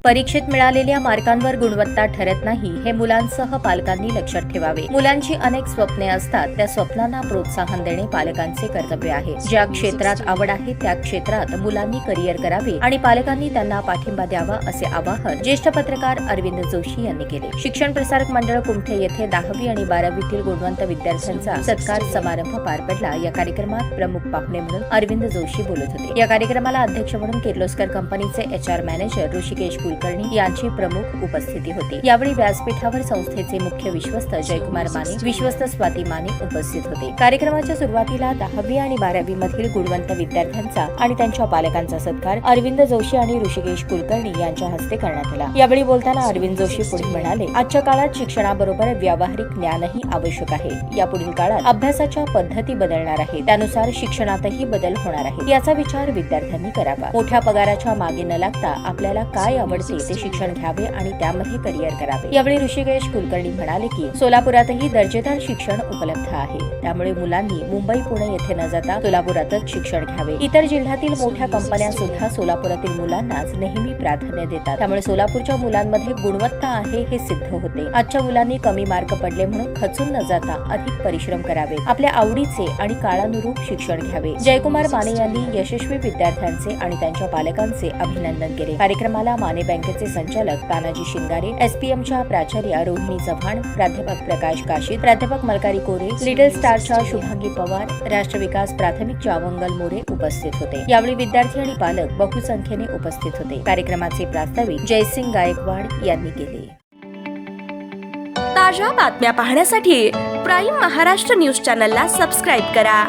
परीक्षेत मिळालेल्या मार्कांवर गुणवत्ता ठरत नाही हे मुलांसह पालकांनी लक्षात ठेवावे। मुलांची अनेक स्वप्ने असतात, त्या स्वप्नांना प्रोत्साहन देणे पालकांचे कर्तव्य आहे। ज्या क्षेत्रात आवड आहे त्या क्षेत्रात मुलांनी करिअर करावे आणि पालकांनी त्यांना पाठिंबा द्यावा, असे आवाहन ज्येष्ठ पत्रकार अरविंद जोशी यांनी केले। शिक्षण प्रसारक मंडळ कुमठे येथे 10वी आणि 12वीतील गुणवंत विद्यार्थ्यांचा सत्कार समारंभ पार पडला। या कार्यक्रमात प्रमुख पाहुणे म्हणून अरविंद जोशी बोलत होते। या कार्यक्रमाला अध्यक्ष म्हणून किर्लोस्कर कंपनीचे HR मॅनेजर ऋषिकेश कुलकर्णी यांची प्रमुख उपस्थिती होती। यावेळी व्यासपीठावर संस्थेचे मुख्य विश्वस्त जयकुमार माने, विश्वस्त स्वाती माने उपस्थित होते। कार्यक्रमाच्या सुरुवातीला 10वी आणि 12वी मधील गुणवंत विद्यार्थ्यांचा आणि त्यांच्या पालकांचा सत्कार अरविंद जोशी आणि ऋषिकेश कुलकर्णी यांच्या हस्ते करण्यात आला। यावेळी बोलताना अरविंद जोशी पुढे म्हणाले, आजच्या काळात शिक्षणाबरोबर व्यावहारिक ज्ञानही आवश्यक आहे। यापुढील काळात अभ्यासाच्या पद्धती बदलणार आहेत, त्यानुसार शिक्षणातही बदल होणार आहे। याचा विचार विद्यार्थ्यांनी करावा। मोठ्या पगाराच्या मागे न लागता आपल्याला काय आवडते ते शिक्षण घ्यावे आणि त्यामध्ये करिअर करावे। यावेळी ऋषिकेश कुलकर्णी म्हणाले की सोलापुरातही दर्जेदार शिक्षण उपलब्ध आहे, त्यामुळे मुलांनी मुंबई पुणे येथे न जाता सोलापुरातच शिक्षण घ्यावे। इतर जिल्ह्यातील मोठ्या कंपन्या सुद्धा सोलापुरातील मुलांनाच नेहमी प्राधान्य देतात, त्यामुळे सोलापूरच्या मुलांमध्ये गुणवत्ता आहे हे सिद्ध होते। आजच्या मुलांनी कमी मार्क पडले म्हणून खचून न जाता अधिक परिश्रम करावे, आपल्या आवडीचे आणि काळानुरूप शिक्षण घ्यावे। जयकुमार माने यांनी यशस्वी विद्यार्थ्यांचे आणि त्यांच्या पालकांचे अभिनंदन केले। कार्यक्रमाला माने बँकेचे संचालक तानाजी शिंगारे, SPMच्या प्राचार्य रोहिणी चव्हाण, प्राध्यापक प्रकाश काशीद, प्राध्यापक मलकारी कोरे, लिटल स्टारच्या शुभांगी पवार, राष्ट्र विकास प्राथमिकच्या अवंगल मोरे उपस्थित होते। यावेळी विद्यार्थी आणि पालक बहुसंख्येने उपस्थित होते। कार्यक्रमाचे प्रास्ताविक जयसिंग गायकवाड यांनी केले। ताज्या बातम्या पाहण्यासाठी प्राईम महाराष्ट्र न्यूज चॅनलला सबस्क्राईब करा।